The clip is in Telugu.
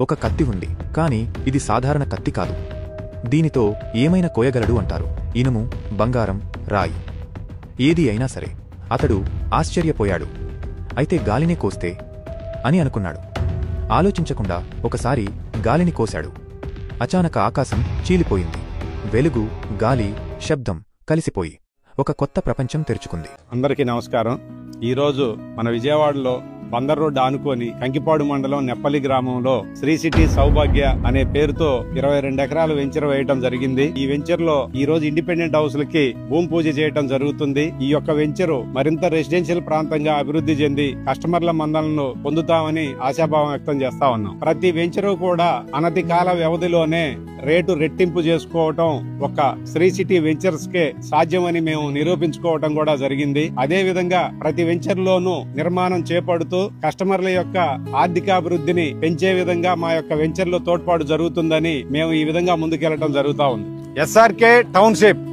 ఒక కత్తి ఉంది, కాని ఇది సాధారణ కత్తి కాదు. దీనితో ఏమైనా కోయగలడు అంటారు. ఇనుము, బంగారం, రాయి, ఏది అయినా సరే. అతడు ఆశ్చర్యపోయాడు. అయితే గాలిని కోస్తే అని అనుకున్నాడు. ఆలోచించకుండా ఒకసారి గాలిని కోశాడు. అచానక ఆకాశం చీలిపోయింది. వెలుగు, గాలి, శబ్దం కలిసిపోయి ఒక కొత్త ప్రపంచం తెరుచుకుంది. అందరికీ నమస్కారం. ఈరోజు మన విజయవాడలో బందర్ రోడ్డు ఆనుకొని కంకిపాడు మండలం నెప్పలి గ్రామంలో శ్రీ సిటీ సౌభాగ్య అనే పేరుతో 22 ఎకరాలు వెంచర్ వేయటం జరిగింది. ఈ వెంచర్ లో ఈ రోజు ఇండిపెండెంట్ హౌస్ లకి భూమి పూజ చేయటం జరుగుతుంది. ఈ యొక్క వెంచర్ మరింత రెసిడెన్షియల్ ప్రాంతంగా అభివృద్ధి చెంది కస్టమర్ల మందలను పొందుతామని ఆశాభావం వ్యక్తం చేస్తా ఉన్నాం. ప్రతి వెంచర్ కూడా అనతి కాల వ్యవధిలోనే రేటు రెట్టింపు చేసుకోవటం ఒక శ్రీ సిటీ వెంచర్స్ కే సాధ్యమని మేము నిరూపించుకోవటం కూడా జరిగింది. అదే విధంగా ప్రతి వెంచర్ లోనూ నిర్మాణం చేపడుతూ కస్టమర్ల యొక్క ఆర్థికాభివృద్ధిని పెంచే విధంగా మా యొక్క వెంచర్ లో తోడ్పాటు జరుగుతుందని మేము ఈ విధంగా ముందుకెళ్లడం జరుగుతా ఉంది. SRK township.